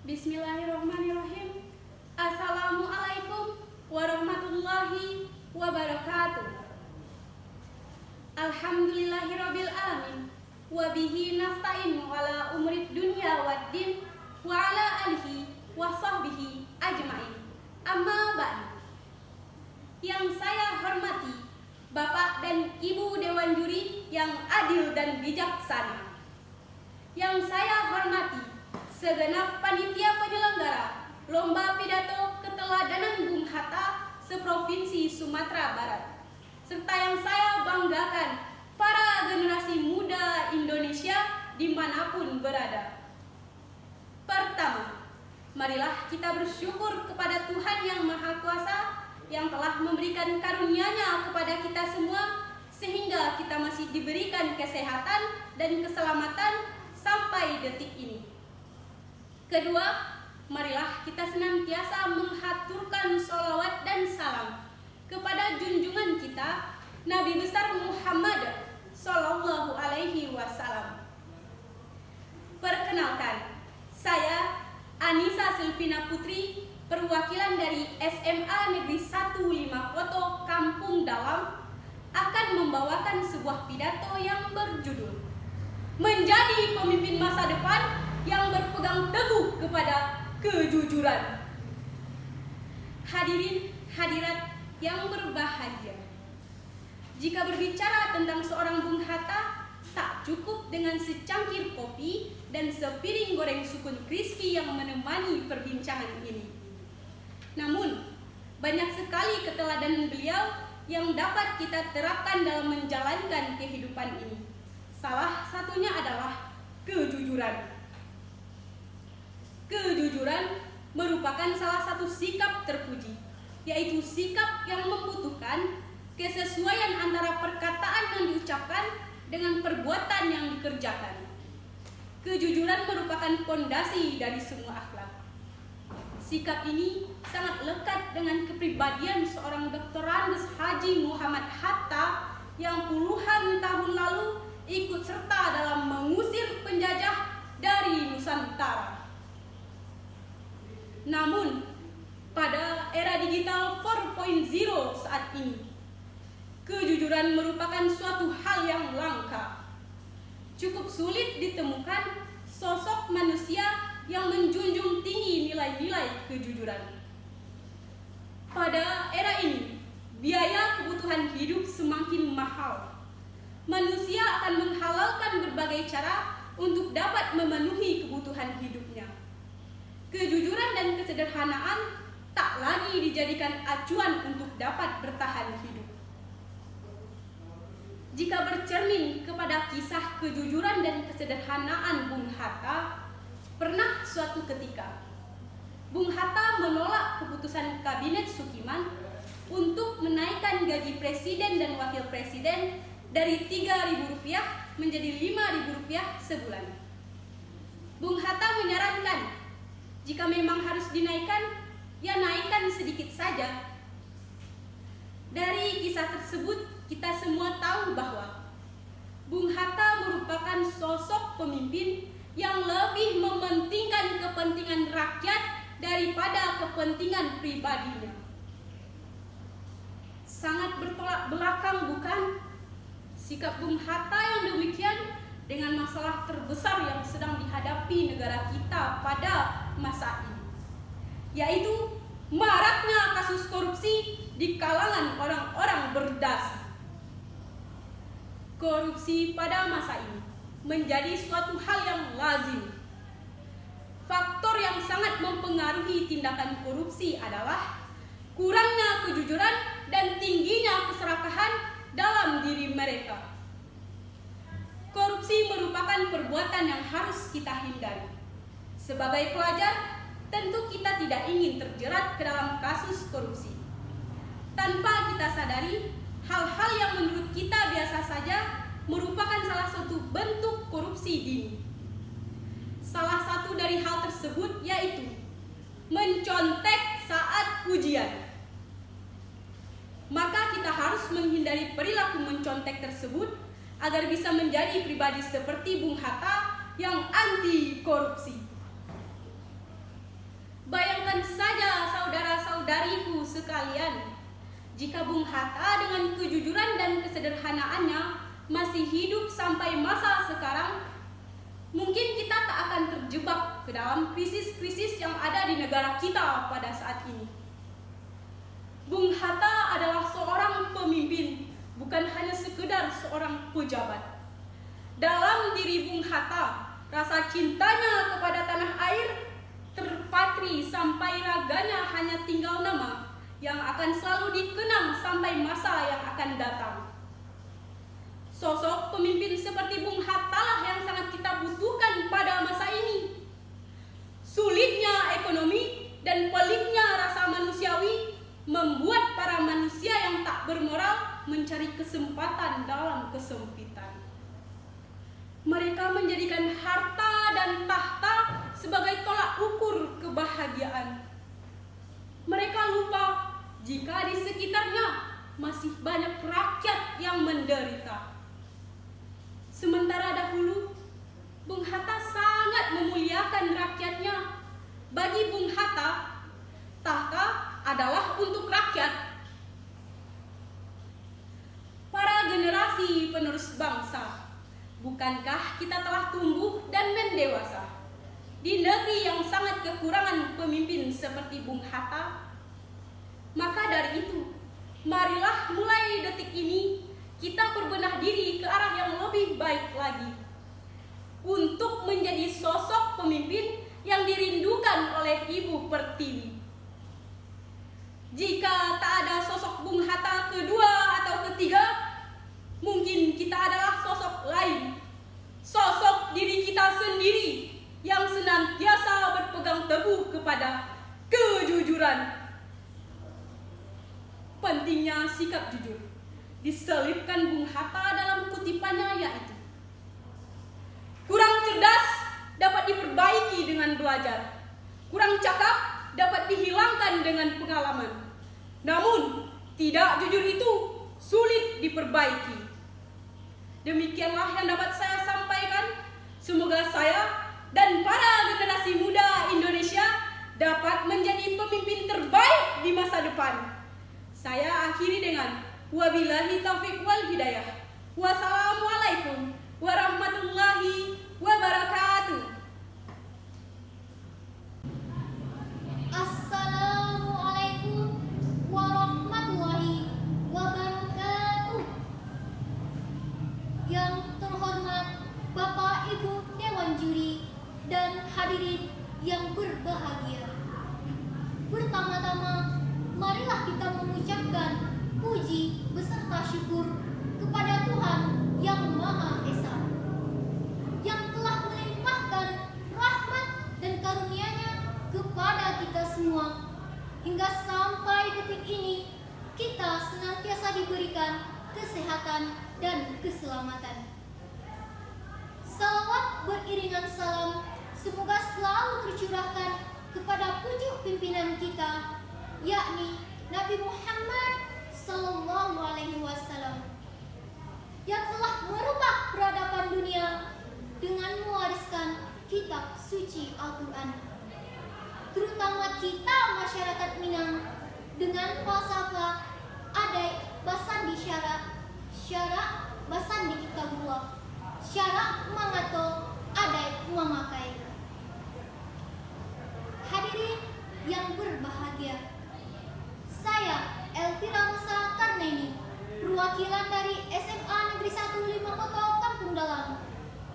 Bismillahirrahmanirrahim. Assalamualaikum warahmatullahi wabarakatuh. Alhamdulillahirabbil alamin. Wa bihi nasta'in ala umuri dunya waddin wa ala alihi wa sahbihi ajmain. Amma ba'du. Yang saya hormati Bapak dan Ibu Dewan Juri yang adil dan bijaksana. Yang saya hormati segenap panitia penyelenggara Lomba Pidato Keteladanan Bung Hatta seprovinsi Sumatera Barat, serta yang saya banggakan para generasi muda Indonesia dimanapun berada. Pertama, marilah kita bersyukur kepada Tuhan Yang Maha Kuasa yang telah memberikan karunia-Nya kepada kita semua sehingga kita masih diberikan kesehatan dan keselamatan sampai detik ini. Kedua, marilah kita senantiasa menghaturkan sholawat dan salam kepada junjungan kita Nabi besar Muhammad Sallallahu Alaihi Wasallam. Perkenalkan, saya Anissa Silvina Putri, perwakilan dari SMA Negeri 1 Limapoto Kampung Dalam, akan membawakan sebuah pidato yang berjudul Menjadi Pemimpin Masa Depan yang berpegang teguh kepada kejujuran. Hadirin hadirat yang berbahagia, jika berbicara tentang seorang Bung Hatta, tak cukup dengan secangkir kopi dan sepiring goreng sukun crispy yang menemani perbincangan ini. Namun, banyak sekali keteladanan beliau yang dapat kita terapkan dalam menjalankan kehidupan ini. Salah satunya adalah kejujuran. Kejujuran merupakan salah satu sikap terpuji, yaitu sikap yang membutuhkan kesesuaian antara perkataan yang diucapkan dengan perbuatan yang dikerjakan. Kejujuran merupakan pondasi dari semua akhlak. Sikap ini sangat lekat dengan kepribadian seorang Dr. Andes Haji Muhammad Hatta yang puluhan tahun lalu ikut serta dalam mengusir penjajah dari Nusantara. Namun, pada era digital 4.0 saat ini, kejujuran merupakan suatu hal yang langka. Cukup sulit ditemukan sosok manusia yang menjunjung tinggi nilai-nilai kejujuran. Pada era ini, biaya kebutuhan hidup semakin mahal. Manusia akan menghalalkan berbagai cara untuk dapat memenuhi kebutuhan hidupnya. Kejujuran dan kesederhanaan tak lagi dijadikan acuan untuk dapat bertahan hidup. Jika bercermin kepada kisah kejujuran dan kesederhanaan Bung Hatta, pernah suatu ketika Bung Hatta menolak keputusan Kabinet Sukiman untuk menaikkan gaji presiden dan wakil presiden dari Rp3.000 menjadi Rp5.000 sebulan. Bung Hatta menyarankan, jika memang harus dinaikkan, ya naikkan sedikit saja. Dari kisah tersebut, kita semua tahu bahwa Bung Hatta merupakan sosok pemimpin yang lebih mementingkan kepentingan rakyat daripada kepentingan pribadinya. Sangat bertolak belakang, bukan? Sikap Bung Hatta yang demikian dengan masalah terbesar yang sedang dihadapi negara kita pada masa ini, yaitu maraknya kasus korupsi di kalangan orang-orang berdasi. Korupsi pada masa ini menjadi suatu hal yang lazim. Faktor yang sangat mempengaruhi tindakan korupsi adalah kurangnya kejujuran dan tingginya keserakahan dalam diri mereka. Korupsi merupakan perbuatan yang harus kita hindari. Sebagai pelajar, tentu kita tidak ingin terjerat ke dalam kasus korupsi. Tanpa kita sadari, hal-hal yang menurut kita biasa saja merupakan salah satu bentuk korupsi dini. Salah satu dari hal tersebut yaitu mencontek saat ujian. Maka kita harus menghindari perilaku mencontek tersebut agar bisa menjadi pribadi seperti Bung Hatta yang anti korupsi. sekalian, jika Bung Hatta dengan kejujuran dan kesederhanaannya masih hidup sampai masa sekarang, mungkin kita tak akan terjebak ke dalam krisis-krisis yang ada di negara kita pada saat ini. Bung Hatta adalah seorang pemimpin, bukan hanya sekedar seorang pejabat. Dalam diri Bung Hatta, rasa cintanya kepada tanah air terpatri sampai raganya hanya tinggal nama yang akan selalu dikenang sampai masa yang akan datang. Sosok pemimpin seperti Bung Hatta lah yang sangat kita butuhkan pada masa ini. Sulitnya ekonomi dan peliknya rasa manusiawi membuat para manusia yang tak bermoral mencari kesempatan dalam kesempitan. Mereka menjadikan harta dan tahta sebagai tolak ukur kebahagiaan. Mereka lupa jika di sekitarnya masih banyak rakyat yang menderita. Sementara dahulu, Bung Hatta sangat memuliakan rakyatnya. Bagi Bung Hatta, tahta adalah untuk rakyat. Para generasi penerus bangsa, bukankah kita telah tumbuh dan mendewasa di negeri yang sangat kekurangan pemimpin seperti Bung Hatta? Maka dari itu, marilah mulai detik ini kita berbenah diri ke arah yang lebih baik lagi untuk menjadi sosok pemimpin yang dirindukan oleh Ibu Pertiwi. Jika tak ada sosok Bung Hatta kedua atau ketiga, mungkin kita adalah sosok lain, sosok diri kita sendiri yang senantiasa berpegang teguh kepada kejujuran. Pentingnya sikap jujur diselipkan Bung Hatta dalam kutipannya, yaitu kurang cerdas dapat diperbaiki dengan belajar, kurang cakap dapat dihilangkan dengan pengalaman, namun tidak jujur itu sulit diperbaiki. Demikianlah yang dapat saya sampaikan. Semoga saya dan para generasi muda Indonesia dapat menjadi pemimpin terbaik di masa depan. Saya akhiri dengan wabillahi taufiq wal hidayah. Wassalamualaikum warahmatullahi wabarakatuh. Assalamualaikum warahmatullahi wabarakatuh. Yang terhormat Bapak Ibu Dewan Juri dan hadirin yang berbahagia, pertama-tama marilah kita mengucapkan puji beserta syukur kepada Tuhan Yang Maha Esa, yang telah melimpahkan rahmat dan karunia-Nya kepada kita semua, hingga sampai detik ini kita senantiasa diberikan kesehatan dan keselamatan. Salawat beriringan salam semoga selalu tercurahkan kepada pucuk pimpinan kita, yakni Nabi Muhammad SAW, yang telah merubah peradaban dunia dengan mewariskan kitab suci Al-Quran, terutama kita masyarakat Minang dengan falsafah adai basan di syarak basan di kitabullah, syarak mangato adai memakai. Hadirin yang berbahagia, saya Elvira Musa Karneni, perwakilan dari SMA Negeri 1 Limakoto Kampung Dalam,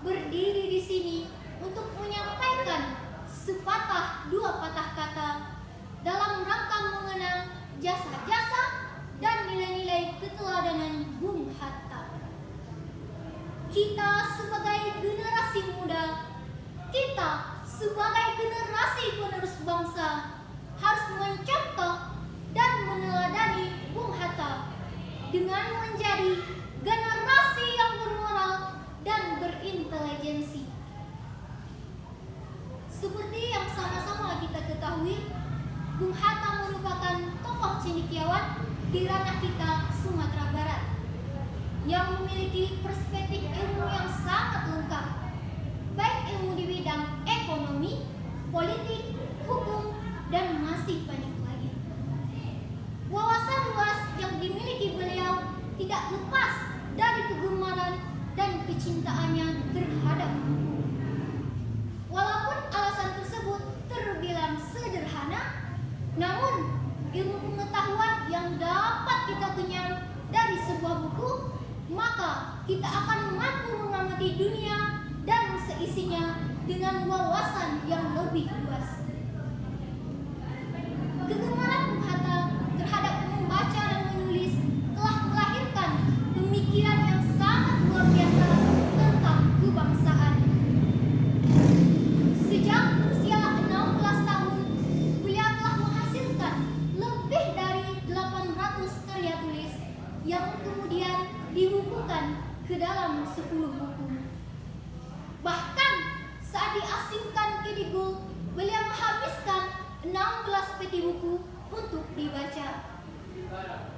berdiri di sini untuk menyampaikan sepatah dua patah kata dalam rangka mengenang jasa-jasa dan nilai-nilai keteladanan Bung Hatta. Kita sebagai generasi muda, kita sebagai generasi penerus bangsa harus mencontoh dan meneladani Bung Hatta dengan menjadi generasi yang bermoral dan berintelijensi. Seperti yang sama-sama kita ketahui, Bung Hatta merupakan tokoh cendekiawan di ranah kita Sumatera Barat yang memiliki perspektif ilmu yang sangat lengkap, baik ilmu di bidang ekonomi, politik, hukum, dan masih banyak lagi. ilmu pengetahuan yang dapat kita kenyang dari sebuah buku, maka kita akan mampu mengamati dunia dan seisinya dengan wawasan yang lebih luas. Kegemaran Bung Hatta terhadap membaca dan menulis telah melahirkan pemikiran yang sangat luar biasa tentang kebangsaan. Sejak usia 16 tahun, beliau telah menghasilkan lebih dari 800 karya tulis yang kemudian dibukukan ke dalam 10 buku. Bahkan saat diasingkan ke Digul, beliau menghabiskan 16 peti buku untuk dibaca.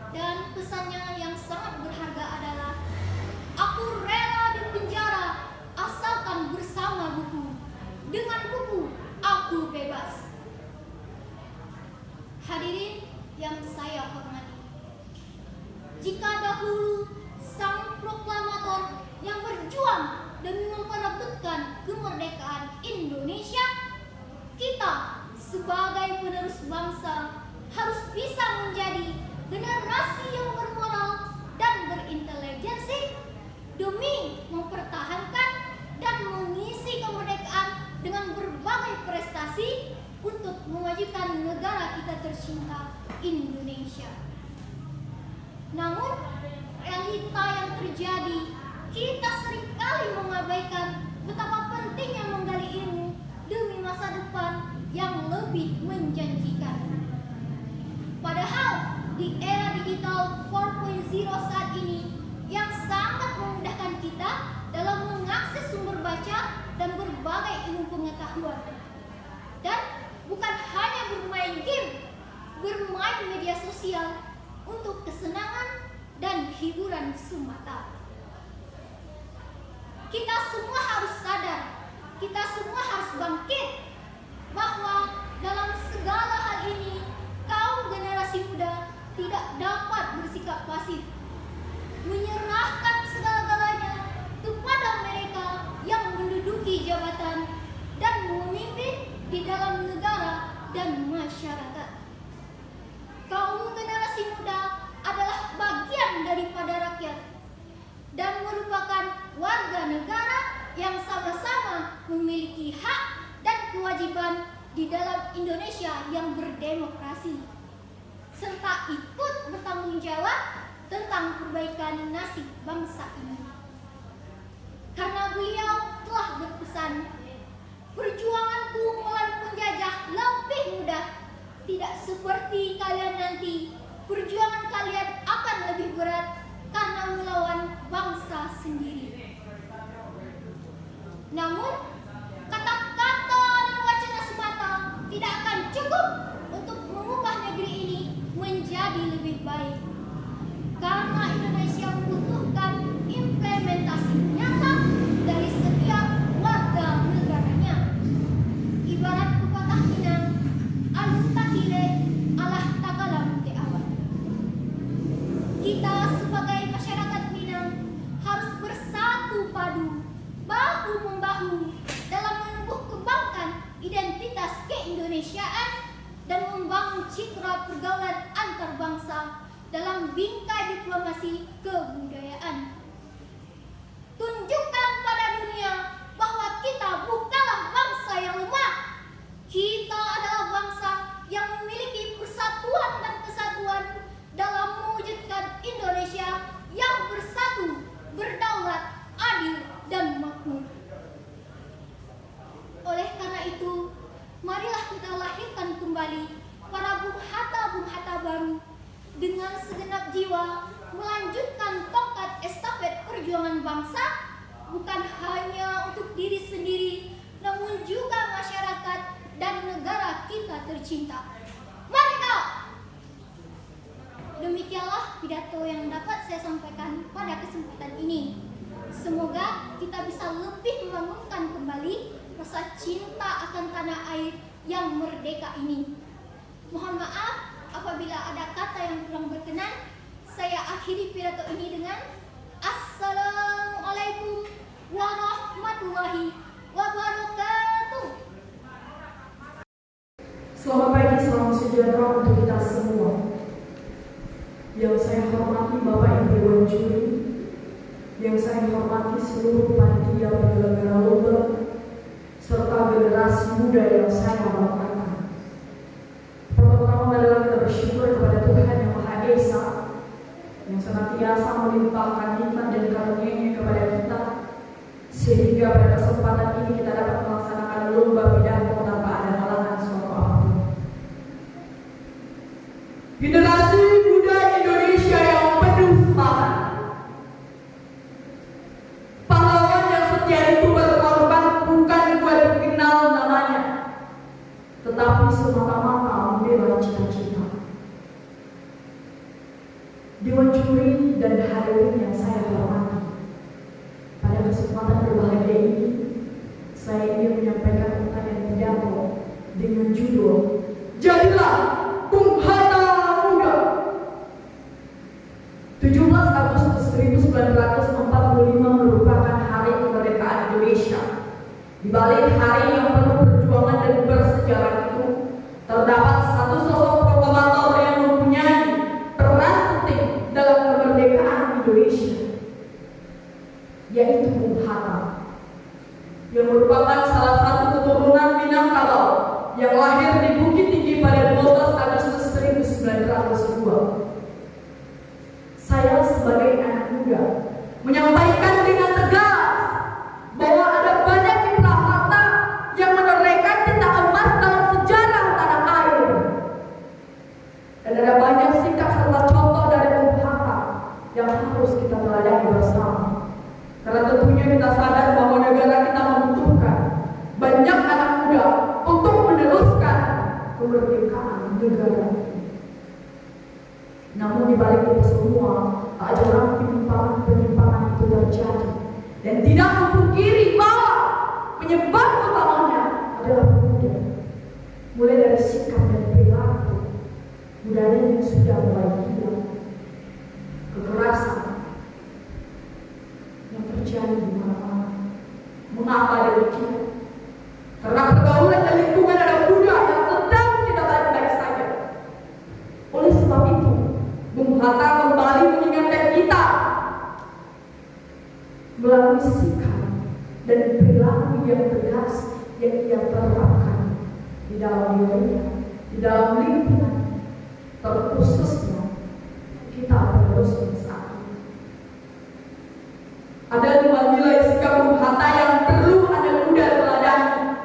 Dan pesannya yang sangat berharga adalah, "Aku rela dipenjara asalkan bersama buku. Dengan buku, aku bebas." Hadirin yang saya hormati, jika dahulu sang proklamator yang berjuang demi memperebutkan kemerdekaan Indonesia, kita sebagai penerus bangsa harus bisa menjadi generasi yang bermoral dan berintelijensi demi mempertahankan dan mengisi kemerdekaan dengan berbagai prestasi untuk memajukan negara kita tercinta Indonesia. Namun, realita yang terjadi, kita seringkali mengabaikan betapa pentingnya menggali ilmu demi masa depan yang lebih menjanjikan. Padahal di era digital 4.0 saat ini yang sangat memudahkan kita dalam mengakses sumber baca dan berbagai ilmu pengetahuan. Dan bukan hanya bermain game, bermain media sosial untuk kesenangan dan hiburan semata. Kita semua harus sadar, kita semua harus bangkit bahwa dalam segala hal ini kaum generasi muda tidak dapat bersikap pasif, menyerahkan segala-galanya kepada mereka yang menduduki jabatan dan memimpin di dalam negara dan masyarakat. Kaum generasi muda adalah bagian daripada rakyat dan merupakan warga negara yang sama-sama memiliki hak dan kewajiban di dalam Indonesia yang berdemokrasi, serta ikut bertanggung jawab tentang perbaikan nasib bangsa ini. Karena beliau telah berpesan, "Perjuanganku melawan penjajah lebih mudah. Tidak seperti kalian nanti, perjuangan kalian akan lebih berat karena melawan bangsa sendiri." Namun, kata-kata dan wacana semata tidak akan cukup untuk mengubah negeri ini menjadi lebih baik. Karena Indonesia membutuhkan implementasi nyata dari setiap warga negaranya. Ibarat pepatah Minang, "Alun takile alah takalam te awal." Kita sebagai masyarakat Minang harus bersatu padu, bahu-membahu dalam menumbuh kembangkan identitas keindonesiaan dan membangun citra pergaulan antar bangsa dalam bingkai diplomasi kebudayaan. Tunjukkan pada dunia bahwa kita bukanlah bangsa yang lemah. Kita adalah bangsa yang memiliki persatuan dan kesatuan dalam mewujudkan Indonesia yang bersatu, berdaulat, adil, dan makmur. Oleh karena itu, marilah kita lahirkan kembali para Bung Hatta baru dengan segenap jiwa melanjutkan tongkat estafet perjuangan bangsa, bukan hanya untuk diri sendiri, namun juga masyarakat dan negara kita tercinta. Merdeka! Demikianlah pidato yang dapat saya sampaikan pada kesempatan ini. Semoga kita bisa lebih membangunkan kembali rasa cinta akan tanah air yang merdeka ini. Mohon maaf apabila ada kata yang kurang berkenan. Saya akhiri pidato ini dengan Assalamualaikum warahmatullahi wabarakatuh. Selamat pagi, salam sejahtera untuk kita semua. Yang saya hormati Bapak Ibu Dewan Juri, yang saya hormati seluruh panitia penyelenggara lomba, serta generasi muda yang saya hormati. Pertama adalah kita bersyukur kepada Tuhan Yang Maha Esa yang senantiasa melimpahkan nikmat dan karunia-Nya kepada kita, sehingga pada kesempatan ini kita dapat melaksanakan lomba pidato tanpa ada halangan suatu apapun. Generasi muda Indonesia yang penuh semangat, pahlawan yang setia itu berkorban bukan buat dikenal namanya, tetapi semata-mata membela cita-cita. Dewan juri dan hadirin yang saya hormati, pada kesempatan berbahagia ini, saya ingin menyampaikan pertanyaan pidato dengan judul Jadilah Bung Hatta Muda. 17 Agustus 1945 merupakan hari kemerdekaan Indonesia. Di balik hari yang penuh perjuangan dan bersejarah itu, terdapat satu sosok proklamator yang mempunyai peran penting dalam kemerdekaan Indonesia, yaitu Bung Hatta, yang merupakan salah satu keturunan Minangkabau yang lahir di Bukit Tinggi pada 12 Agustus 1902. Saya sebagai anak muda menyampaikan dengan tegas bahwa ada banyak kiprah Hatta yang menorehkan tinta emas dalam sejarah tanah air, dan ada banyak sikap serta contoh dari Bung Hatta yang harus kita teladani bersama. Karena tentunya kita sadar bahwa negara kita membutuhkan banyak anak muda untuk meneruskan kemerdekaan negara. Namun di balik itu semua, tak jarang penyimpangan itu terjadi, dan tidak memungkiri bahwa penyebab utamanya adalah pemuda. Mulai dari sikap dan perilaku, budaya yang sudah mulai hilang, kekerasan yang terjadi di mana-mana. Mengapa demikian? Karena pergaulan dan lingkungan ada muda yang sedang tidak baik-baik saja. Oleh sebab itu, Bung Hatta kembali mengingatkan kita melalui sikap dan perilaku yang tegas yang ia terapkan di dalam dirinya, di dalam lingkungan, terkhususnya kita penerus saat ini. Ada 5 nilai sikap Bung Hatta yang perlu anak muda teladani.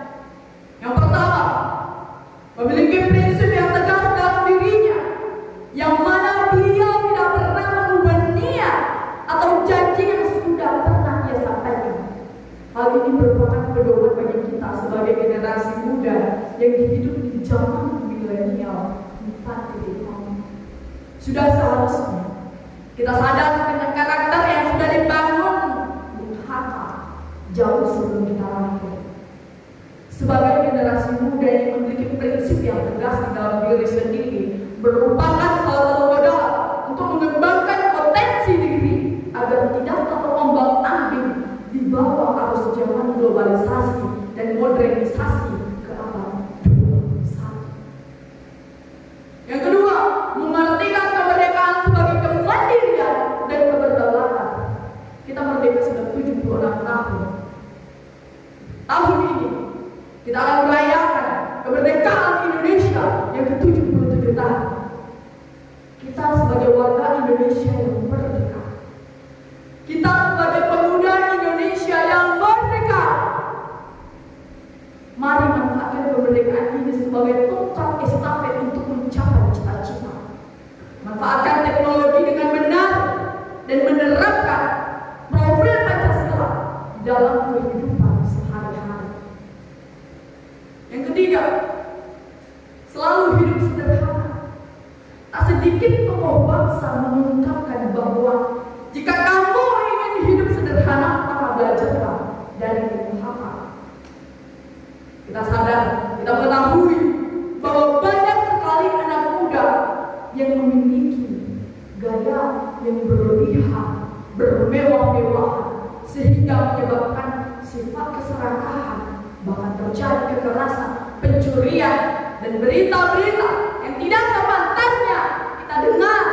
Yang pertama, memiliki prinsip yang tegas dalam dirinya, yang mana beliau tidak pernah mengubah niat atau janji yang sudah pernah ia sampaikan. Hal ini merupakan pedoman bagi kita sebagai generasi muda yang hidup di zaman milenial 4.0. Sudah seharusnya kita sadar dengan karakter yang sudah dibangun Bung Hatta jauh sebelum kita lahir. Sebagai generasi muda yang memiliki prinsip yang tegas di dalam diri sendiri, merupakan salah satu modal untuk mengembangkan potensi diri agar tidak terombang-ambing di bawah arus zaman globalisasi dan modernisasi ke abad 21. Yang kedua, mengartikan kemerdekaan sebagai kemandirian dan keberdaulatan. Kita merdeka sudah 76 tahun. Tahun ini kita akan merayakan kemerdekaan Indonesia yang ke-77 tahun. Kita sebagai warga Indonesia yang merdeka, kita sebagai pemuda Indonesia yang merdeka, mari manfaatkan kemerdekaan ini sebagai tongkat estafet untuk mencapai cita-cita. Manfaatkan teknologi dengan benar dan menerapkan profil Pancasila dalam kehidupan sehari-hari. Yang ketiga, selalu hidup sederhana. Tak sedikit tokoh bangsa mengungkapkan bahwa jika kamu ingin hidup sederhana, maka belajarlah dari Bung Hatta. Kita sadar, kita mengetahui bahwa banyak sekali anak muda yang memiliki gaya yang berlebihan, bermewah-mewahan, sehingga menyebabkan sifat keserakahan, bahkan terjadi kekerasan, pencurian, dan berita-berita yang tidak sepantasnya kita dengar.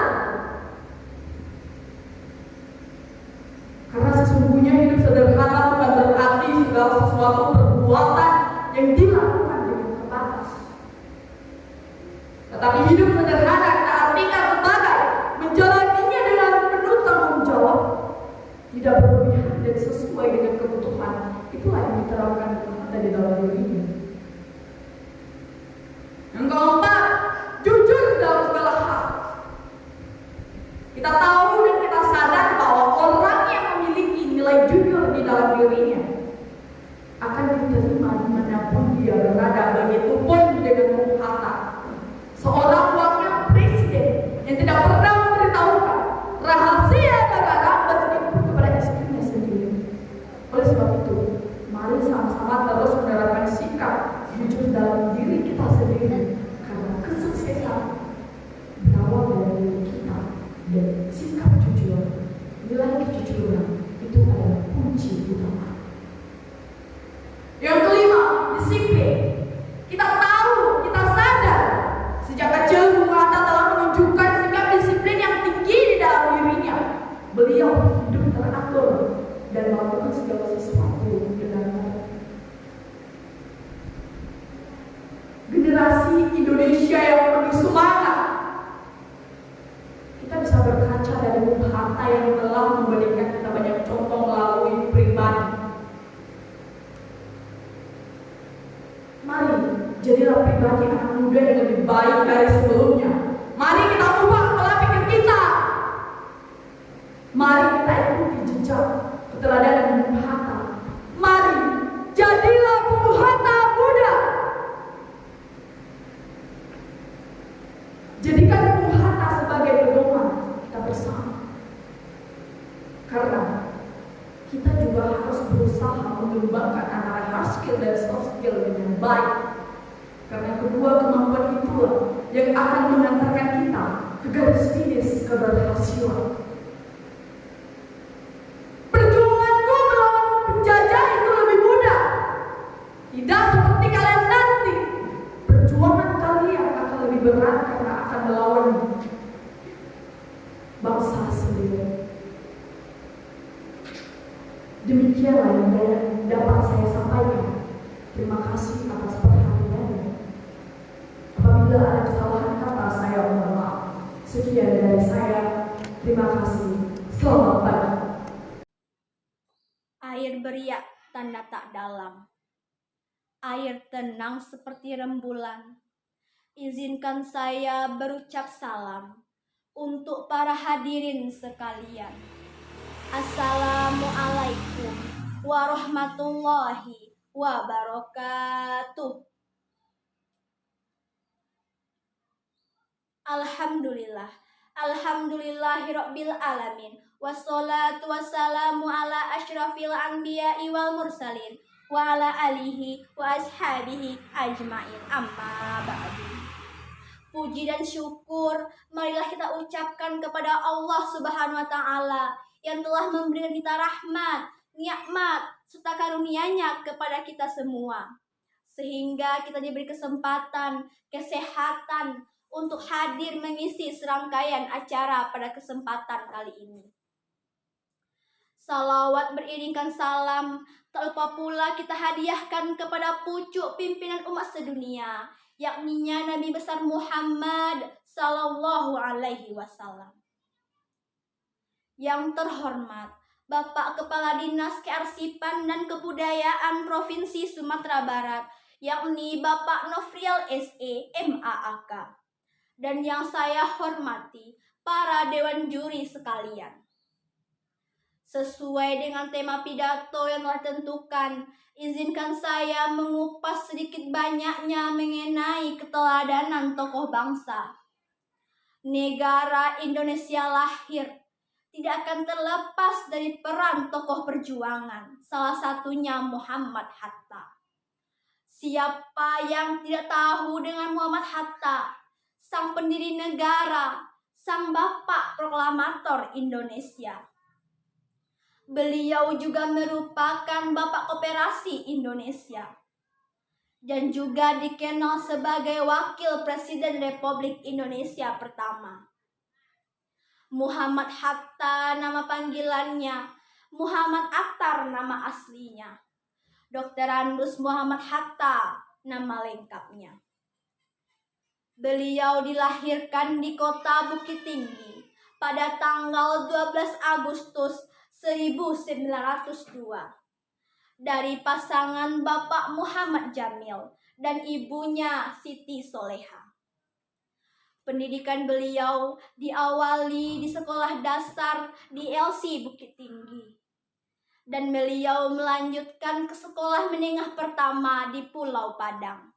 Karena sesungguhnya hidup sederhana bukan berarti segala sesuatu perbuatan yang dilakukan dengan terbatas. Tetapi hidup sederhana kita artikan sebagai menjalaninya dengan penuh tanggung jawab, tidak berlebihan dan sesuai dengan kebutuhan. Itulah yang diterapkan ada di dalam dirinya. Yang keempat, jujur dalam segala hal. Kita tahu dan kita sadar bahwa orang yang memiliki nilai jujur di dalam dirinya akan diterima dimanapun dia berada, begitupun dengan Bung Hatta, seorang wakil presiden yang tidak pernah memberitahukan rahasia negara meskipun kepada istrinya sendiri. Oleh sebab itu, mari sama-sama terus menerapkan sikap jujur dalam diri kita sendiri, karena kesuksesan berawal dari diri kita. Dan sikap jujur, nilai kejujuran itu adalah kunci utama. Yang kelima, disiplin. Kita tahu, kita sadar sejak kecil Bung Hatta telah menunjukkan sikap disiplin yang tinggi di dalam dirinya. Beliau hidup teratur dan melakukan segala sesuatu dengan baik. Generasi Indonesia yang penuh semangat. Kita bisa berkaca dari Bung Hatta yang telah memberikan kita banyak contoh melalui pribadi. Mari jadilah pribadi anak muda yang lebih baik dari sebelumnya. Mari kita ubah pola pikir kita. Mari kita ikuti jejak keteladanan Bung Hatta. Mari jadilah Bung Hatta muda. Jadikan Bung Hatta sebagai pedoman kita bersama. Karena kita juga harus berusaha mengembangkan antara hard skill dan soft skill dengan baik. Karena kedua kemampuan itulah yang akan mengantarkan kita ke garis finish keberhasilan. Perjuanganku melawan penjajah itu lebih mudah. Tidak seperti kalian nanti. Perjuangan kalian akan lebih berat karena akan melawan bangsa sendiri. Demikianlah yang dapat saya sampaikan. Terima kasih atas perhatiannya. Apabila ada kesalahan kata, saya mohon maaf. Sekian dari saya. Terima kasih. Selamat pagi. Air beriak tanda tak dalam. Air tenang seperti rembulan. Izinkan saya berucap salam untuk para hadirin sekalian. Assalamualaikum warahmatullahi wabarakatuh. Alhamdulillah, alhamdulillahirabbil alamin. Wassalatu wassalamu ala asyrafil anbiya'i wal mursalin wa ala alihi wa ashabihi ajmain. Amma ba'du. Puji dan syukur marilah kita ucapkan kepada Allah Subhanahu wa taala yang telah memberikan kita rahmat, nikmat, serta karunia-Nya kepada kita semua. Sehingga kita diberi kesempatan, kesehatan untuk hadir mengisi serangkaian acara pada kesempatan kali ini. Salawat beriringkan salam, tak lupa pula kita hadiahkan kepada pucuk pimpinan umat sedunia, yakninya Nabi besar Muhammad sallallahu alaihi wasallam. Yang terhormat Bapak Kepala Dinas Kearsipan dan Kebudayaan Provinsi Sumatera Barat, yakni Bapak Nofrial SE MAAK. Dan yang saya hormati para dewan juri sekalian. Sesuai dengan tema pidato yang telah ditentukan, izinkan saya mengupas sedikit banyaknya mengenai keteladanan tokoh bangsa. Negara Indonesia lahir tidak akan terlepas dari peran tokoh perjuangan, salah satunya Muhammad Hatta. Siapa yang tidak tahu dengan Muhammad Hatta, sang pendiri negara, sang bapak proklamator Indonesia. Beliau juga merupakan bapak koperasi Indonesia. dan juga dikenal sebagai Wakil Presiden Republik Indonesia pertama. Muhammad Hatta nama panggilannya, Muhammad Aktar nama aslinya, Dr. Andus Muhammad Hatta nama lengkapnya. Beliau dilahirkan di kota Bukit Tinggi pada tanggal 12 Agustus 1902 dari pasangan Bapak Muhammad Jamil dan ibunya Siti Soleha. Pendidikan beliau diawali di sekolah dasar di LC Bukit Tinggi, dan beliau melanjutkan ke sekolah menengah pertama di Pulau Padang.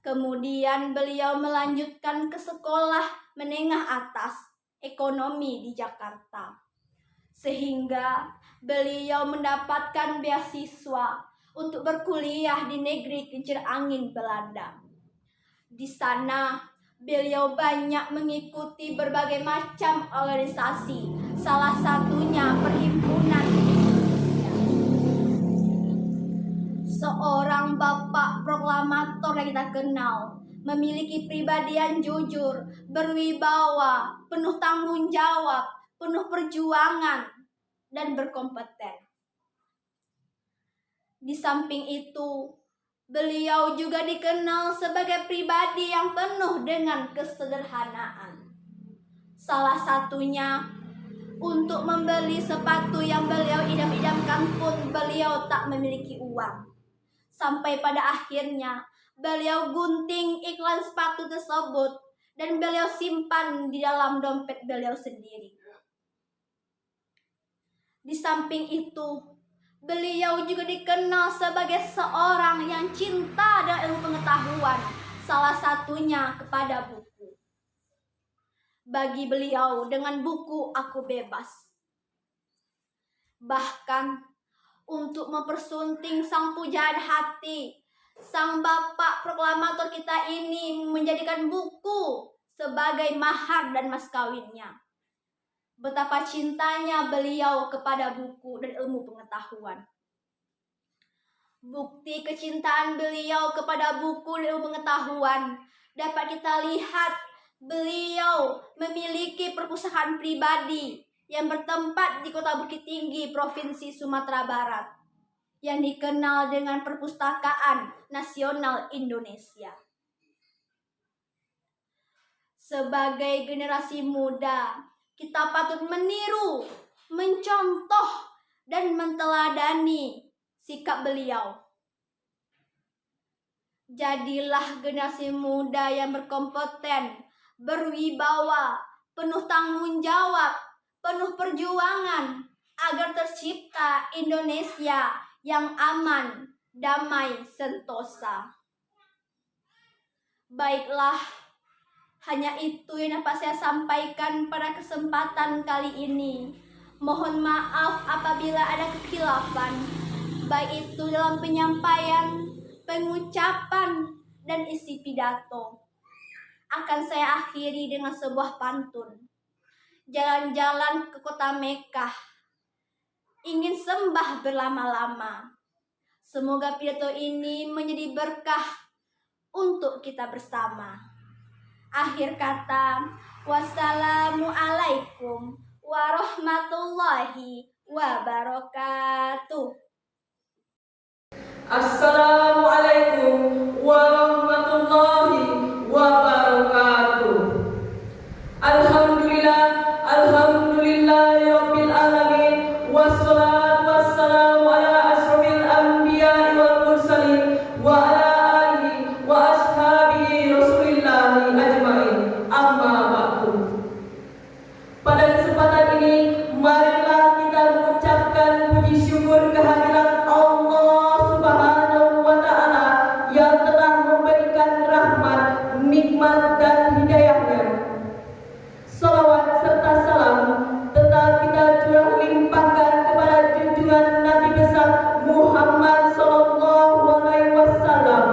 Kemudian beliau melanjutkan ke sekolah menengah atas ekonomi di Jakarta, sehingga beliau mendapatkan beasiswa untuk berkuliah di negeri kincir angin Belanda. Di sana beliau banyak mengikuti berbagai macam organisasi, salah satunya Perhimpunan Indonesia. Seorang bapak proklamator yang kita kenal, memiliki pribadi yang jujur, berwibawa, penuh tanggung jawab, penuh perjuangan, dan berkompeten. Di samping itu, beliau juga dikenal sebagai pribadi yang penuh dengan kesederhanaan. Salah satunya, untuk membeli sepatu yang beliau idam-idamkan pun beliau tak memiliki uang. Sampai pada akhirnya, beliau gunting iklan sepatu tersebut dan beliau simpan di dalam dompet beliau sendiri. Di samping itu, beliau juga dikenal sebagai seorang yang cinta dengan ilmu pengetahuan, salah satunya kepada buku. Bagi beliau, dengan buku aku bebas. Bahkan untuk mempersunting sang pujaan hati, sang bapak proklamator kita ini menjadikan buku sebagai mahar dan mas kawinnya. Betapa cintanya beliau kepada buku dan ilmu pengetahuan. Bukti kecintaan beliau kepada buku dan ilmu pengetahuan dapat kita lihat beliau memiliki perpustakaan pribadi yang bertempat di Kota Bukit Tinggi, Provinsi Sumatera Barat, yang dikenal dengan Perpustakaan Nasional Indonesia. Sebagai generasi muda, kita patut meniru, mencontoh, dan menteladani sikap beliau. Jadilah generasi muda yang berkompeten, berwibawa, penuh tanggung jawab, penuh perjuangan, agar tercipta Indonesia yang aman, damai, sentosa. Baiklah, hanya itu yang dapat saya sampaikan pada kesempatan kali ini. Mohon maaf apabila ada kekhilafan, baik itu dalam penyampaian, pengucapan, dan isi pidato. Akan saya akhiri dengan sebuah pantun. Jalan-jalan ke kota Mekah, ingin sembah berlama-lama. Semoga pidato ini menjadi berkah untuk kita bersama. Akhir kata, wassalamualaikum warahmatullahi wabarakatuh. Assalamualaikum warahmatullahi wabarakatuh. Alhamdulillah, alhamdulillahirabbil alamin, wassalatu wassalamu ala asrofil anbiya'i wal mursalin wa ala alihi wa ashabihi rasulillahi ajmain. Amma ba'du. Pada kesempatan ini, marilah kita mengucapkan puji syukur kehadiran Allah Subhanahu wa Ta'ala yang telah memberikan rahmat, nikmat, dan hidayahnya. Salawat serta salam tetap kita curah limpahkan kepada junjungan Nabi besar Muhammad Sallallahu Alaihi Wasallam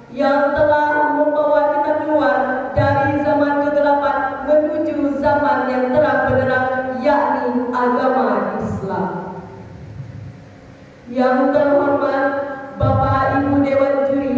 yang telah membawa kita keluar dari zaman kegelapan menuju zaman yang terang benderang, yakni agama Islam. Yang terhormat Bapak Ibu Dewan Juri,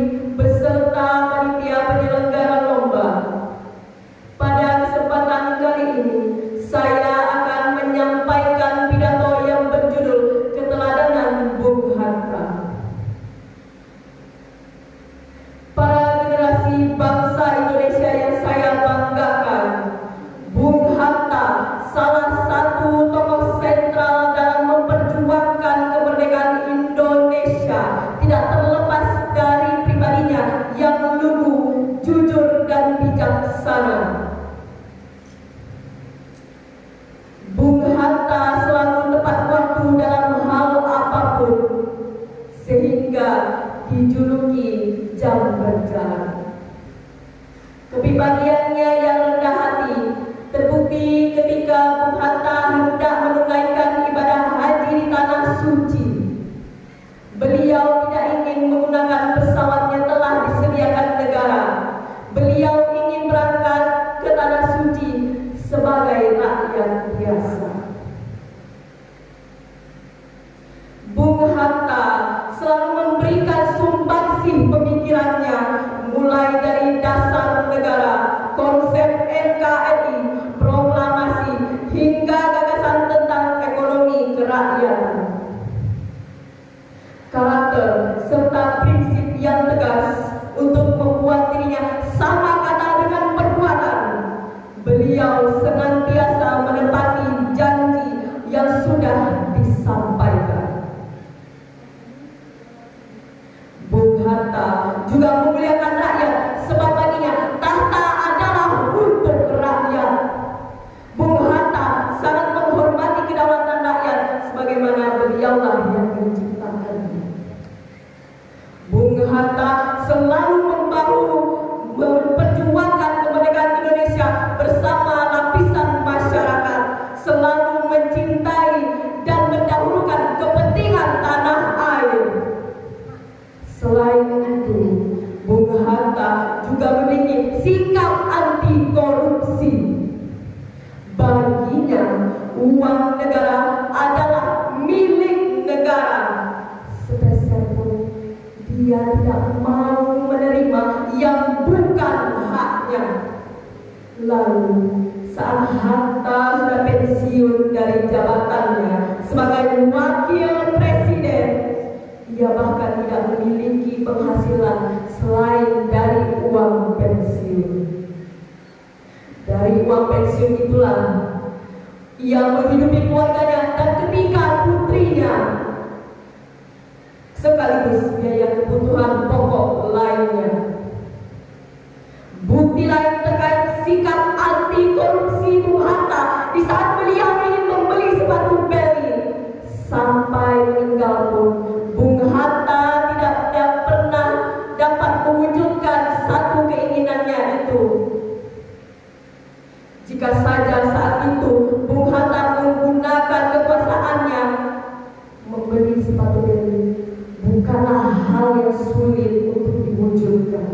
kepribadiannya yang rendah hati terbukti ketika Bung Hatta hendak menunaikan ibadah haji di tanah suci. Beliau tidak ingin menggunakan pesawat yang telah disediakan negara. Beliau ingin berangkat ke tanah suci sebagai rakyat biasa. Bung Hatta selalu memberikan sumbangsih pemikirannya, mulai dari dasar negara, konsep NKRI, proklamasi, hingga gagasan tentang ekonomi kerakyatan. Karakter serta prinsip yang tegas untuk membuat dirinya sama kata dengan perbuatan. Beliau senantiasa menepati janji yang sudah disampaikan. Bung Hatta juga memuliakan rakyat sebab baginya tahta adalah untuk rakyat. Bung Hatta sangat menghormati kedaulatan rakyat sebagaimana beliaulah yang menciptakannya. Bung Hatta selalu memperjuangkan kemerdekaan Indonesia bersama lapisan masyarakat, selalu mencintai dan mendahulukan kepentingan tanah air. Selain itu, Bung Hatta juga memiliki sikap anti korupsi. Baginya, uang negara adalah milik negara. Sepeserpun dia tidak mau menerima yang bukan haknya. Lalu, saat Hatta sudah pensiun dari jabatannya sebagai wakil presiden, ia bahkan tidak memiliki penghasilan selain dari uang pensiun. Dari uang pensiun itulah ia menghidupi keluarganya dan ketiga putrinya, sekaligus biaya kebutuhan pokok lainnya. Bukti lain terkait sikap anti korupsi Bung Hatta di saat beliau ingin membeli sepatu Beli. Sampai meninggal pun Bung Hatta tidak pernah dapat mewujudkan satu keinginannya itu. Jika saja saat itu Bung Hatta menggunakan kekuasaannya, membeli sepatu Beli bukanlah hal yang sulit untuk diwujudkan.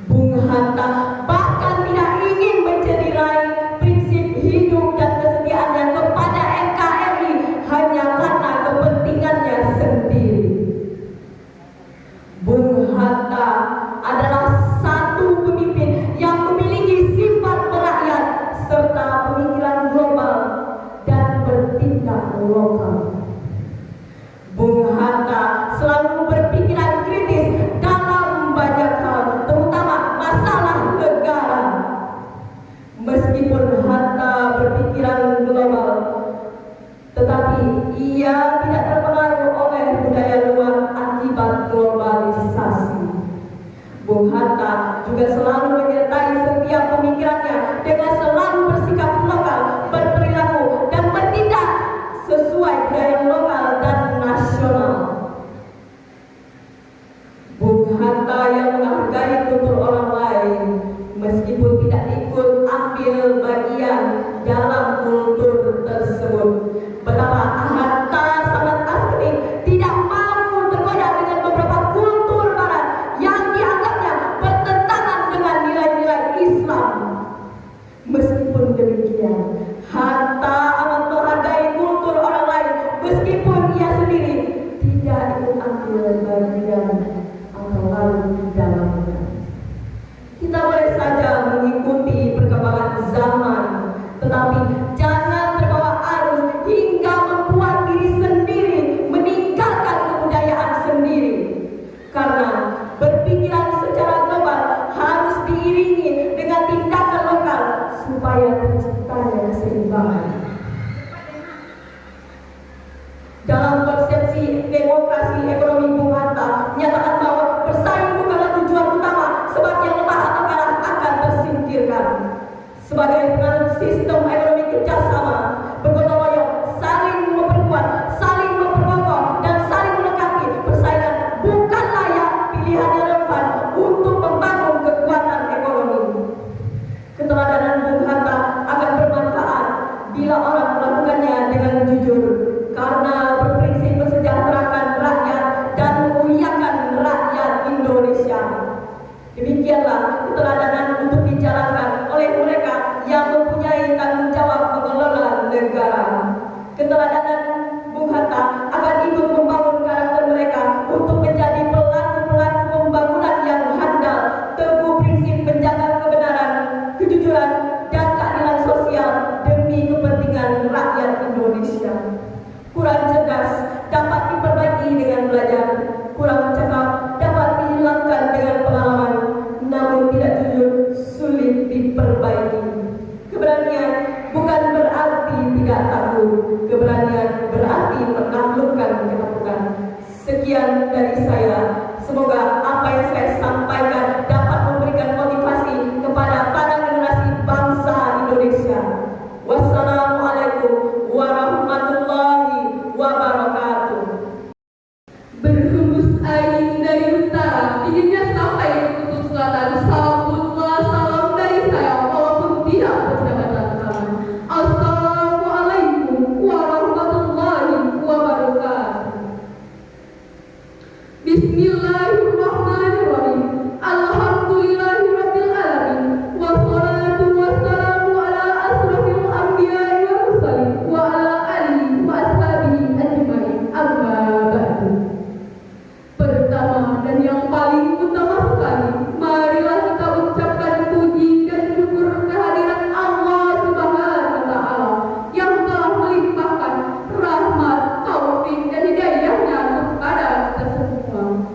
Bung Hatta bahkan tidak ingin mencederai prinsip hidup dan kesetiaannya kepada NKRI hanya karena kepentingannya sendiri. Bung Hatta adalah satu pemimpin yang memiliki sifat merakyat serta pemikiran global dan bertindak lokal. Bung Hatta selalu berpikiran kritis dalam banyak hal, terutama masalah negara. Meskipun Hatta berpikiran global, tetapi ia tidak terpengaruh oleh budaya luar akibat globalisasi. Bung Hatta juga selalu menyertai setiap pemikirannya dengan selalu bersikap lokal, berperilaku dan bertindak sesuai budaya lokal dan nasional. Bung Hatta yang menghargai kultur orang lain, meskipun tidak ikut ambil bagian dalam kultur tersebut. Betapa Hatta sangat asli tidak mau tergoda dengan beberapa kultur barat yang dianggapnya bertentangan dengan nilai-nilai Islam. Meskipun demikian, Hatta amat menghargai kultur orang lain meskipun ia sendiri tidak ikut ambil bagian atau lalu di dalamnya. Kita boleh saja mengikuti perkembangan zaman, tetapi jangan terbawa arus hingga membuat diri sendiri meninggalkan kebudayaan sendiri. Karena berpikiran secara global harus diiringi dengan tindakan lokal supaya terciptanya keseimbangan. Dalam konsepsi demokrasi ekonomi Bung Hatta menyatakan bahwa bersaing bukanlah tujuan utama, sebab yang lemah atau kalah akan tersingkirkan. Sebagai penganut sistem ekonomi kerjasama, bergotong royong, saling memperkuat, saling memperkokoh, dan saling melengkapi, persaingan bukanlah yang pilihan yang relevan untuk Demikianlah keteladanan untuk dijalankan oleh mereka yang mempunyai tanggung jawab mengelola negara. Keteladanan Bung Hatta akan ikut membangun karakter mereka untuk menjadi pelaku-pelaku pembangunan yang handal, teguh prinsip menjaga kebenaran, kejujuran, dan keadilan sosial demi kepentingan rakyat Indonesia. Kurang cerdas dapat diperbaiki dengan belajar, kurang cakap dapat dihilangkan dengan pengalaman, namun tidak jujur sulit diperbaiki. Keberanian bukan berarti tidak takut, keberanian berarti menaklukkan ketakutan. Sekian dari saya, semoga apa yang saya sampaikan dapat memberikan motivasi kepada para generasi bangsa Indonesia. Wassalamualaikum warahmatullahi wabarakatuh. Berhembus angin dari utara, dinginnya sampai ke kutub selatan. Sambutlah salam dari saya, walaupun tidak berjabatan tangan. Assalamualaikum warahmatullahi wabarakatuh. Bismillahirrahmanirrahim. Alhamdulillahirabbil alamin. Wassalatu wassalamu ala asrofil anbiya'i wal mursalin wa ala alihi wa ashabihi ajmain. Amma ba'du. Pertama dan yang paling utama sekali, marilah kita ucapkan puji dan syukur kehadiran Allah Subhanahu wa Ta'ala yang telah melimpahkan rahmat, taufik, dan hidayahnya kepada kita semua.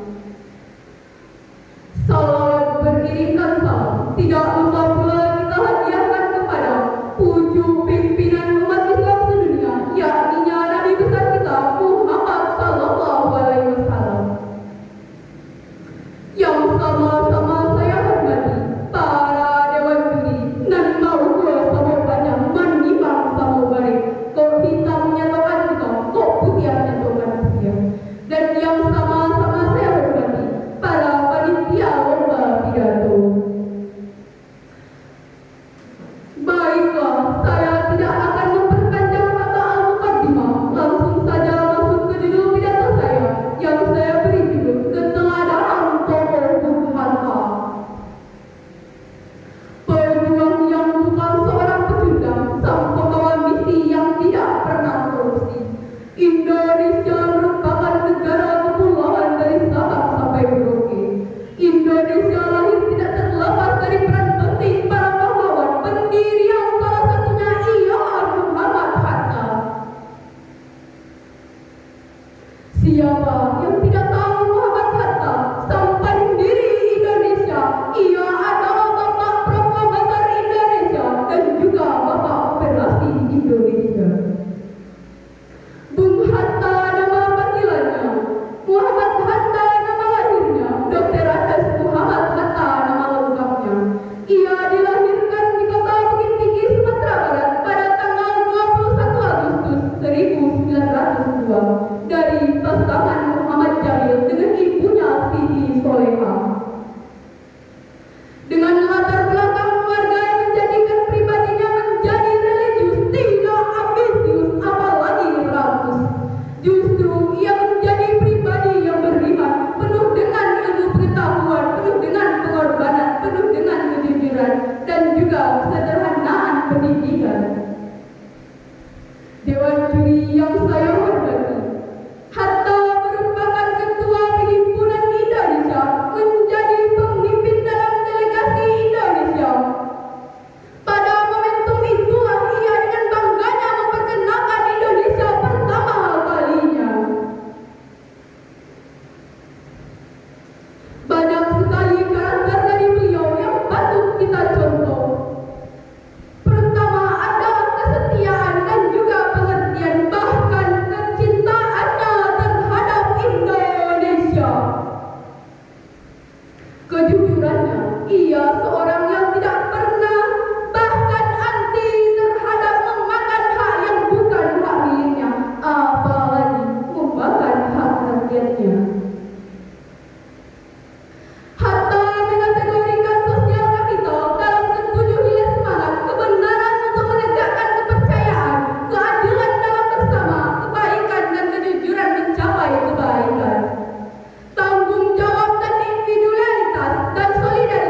Salawat beriringkan salam, tidak lupa pula kita hadiahkan kepada pucuk pimpinan umat Islam sedunia, yakni Nabi besar kita Muhammad Sallallahu Alaihi Wasallam. Yang sama-sama saya hormati para dewan juri, nan mau dua sama banyak menimang sama baik, kok hitamnya tokan hitam, kok putihnya tokan putih. Dan yang sama-sama saya hormati para panitia lomba pidato. Baiklah, saya tidak akan memperpanjang kata al-muqaddimah, langsung saja masuk ke judul pidato saya yang saya beri judul Keteladanan Tokoh Bung Hatta. Pejuang yang bukan seorang pecundang, sang pembawa misi yang tidak pernah korupsi. Indonesia merupakan negara kepulauan dari Sabang sampai Merauke. Indonesia lahir tidak terlepas dari peran penting para pahlawan pendiri yang salah satunya ialah Muhammad Hatta. Siapa yang tidak tahu Muhammad Hatta, sang pendiri Indonesia? Ia adalah Bapak Proklamator Indonesia dan juga Bapak Operasi Indonesia. Bung Hatta nama panggilannya, Muhammad Hatta nama lahirnya, Dr. Andes Muhammad Hatta nama lengkapnya. Ia dilahirkan di kota Bukit Tinggi, Sumatera Barat pada tanggal 21 Agustus 1902 dari pasangan Muhammad Jamil dengan ibunya Siti Soleha. Dengan latar belakang keluarga yang menjadikan pribadinya menjadi religius, tidak ambisius, apalagi rakus. Justru ia menjadi pribadi yang beriman, penuh dengan ilmu pengetahuan, penuh dengan pengorbanan, penuh dengan kejujuran, dan juga kesederhanaan pendidikan. Dewan juri yang saya hormati, Hatta merupakan ketua Perhimpunan Indonesia, menjadi pemimpin dalam delegasi Indonesia. Pada momentum itulah ia dengan bangganya memperkenalkan Indonesia pertama kalinya. Banyak sekali karakter dari beliau yang patut kita contoh. Pertama adalah kesetiaan dan juga pengertian, bahkan kecintaannya terhadap Indonesia. Kejujurannya, ia seorang yang tidak pernah bahkan anti terhadap memakan hak yang bukan hak miliknya, apalagi memakan hak rakyatnya. Hatta mengategorikan sosial kapital dalam ketujuh nilai semangat: kebenaran untuk menegakkan kepercayaan, keadilan dalam bersama, kebaikan dan kejujuran mencapai kebaikan, tanggung jawab dan individualitas dan solidaritas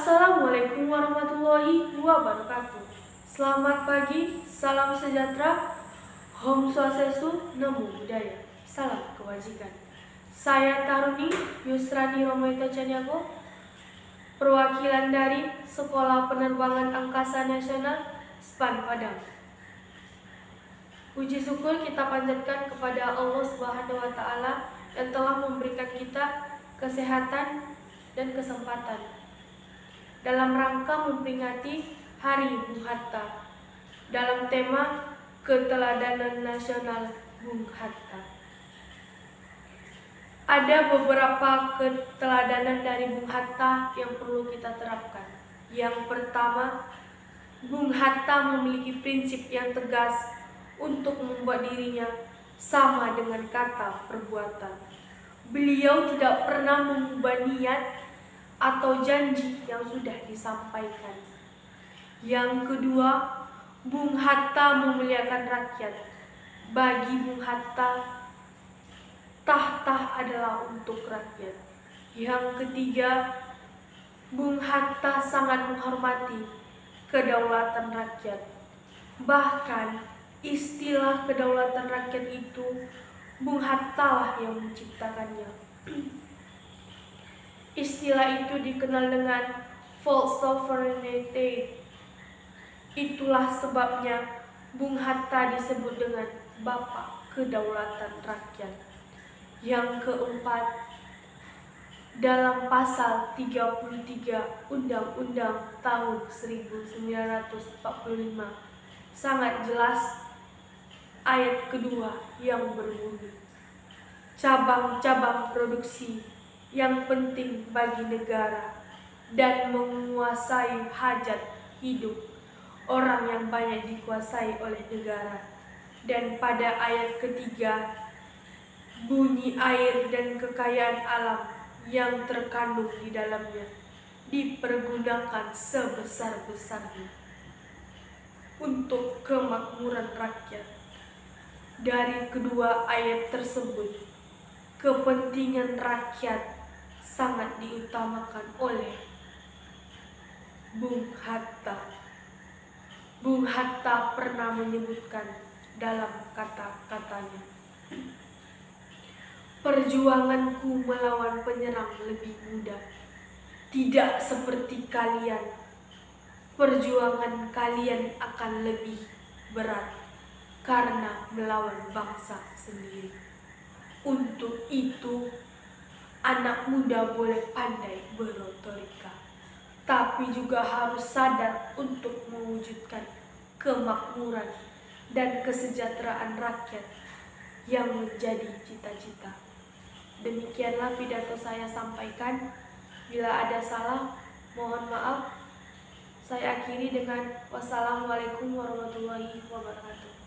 Assalamualaikum warahmatullahi wabarakatuh. Selamat pagi, salam sejahtera, Om Swastiastu, Namo Buddhaya, salam kebajikan. Saya Taruni Yusrani Romoito Caniago, perwakilan dari Sekolah Penerbangan Angkasa Nasional SPAN Padang. Puji syukur kita panjatkan kepada Allah Subhanahu wa Ta'ala yang telah memberikan kita kesehatan dan kesempatan dalam rangka memperingati Hari Bung Hatta dalam tema Keteladanan Nasional Bung Hatta. Ada beberapa keteladanan dari Bung Hatta yang perlu kita terapkan. Yang pertama, Bung Hatta memiliki prinsip yang tegas untuk membuat dirinya sama dengan kata perbuatan. Beliau tidak pernah mengubah niat atau janji yang sudah disampaikan. Yang kedua, Bung Hatta memuliakan rakyat. Bagi Bung Hatta, tahta adalah untuk rakyat. Yang ketiga, Bung Hatta sangat menghormati kedaulatan rakyat. Bahkan istilah kedaulatan rakyat itu Bung Hatta lah yang menciptakannya. Istilah itu dikenal dengan full sovereignty. Itulah sebabnya Bung Hatta disebut dengan Bapak Kedaulatan Rakyat. Yang keempat, dalam pasal 33 Undang-Undang tahun 1945 sangat jelas ayat kedua yang berbunyi, cabang-cabang produksi yang penting bagi negara dan menguasai hajat hidup orang yang banyak dikuasai oleh negara. Dan pada ayat ketiga, bunyi air dan kekayaan alam yang terkandung di dalamnya dipergunakan sebesar-besarnya untuk kemakmuran rakyat. Dari kedua ayat tersebut, kepentingan rakyat sangat diutamakan oleh Bung Hatta. Bung Hatta pernah menyebutkan dalam kata-katanya, perjuanganku melawan penyerang lebih mudah. Tidak seperti kalian, perjuangan kalian akan lebih berat karena melawan bangsa sendiri. Untuk itu, anak muda boleh pandai berretorika, tapi juga harus sadar untuk mewujudkan kemakmuran dan kesejahteraan rakyat yang menjadi cita-cita. Demikianlah pidato saya sampaikan. Bila ada salah, mohon maaf. Saya akhiri dengan wassalamualaikum warahmatullahi wabarakatuh.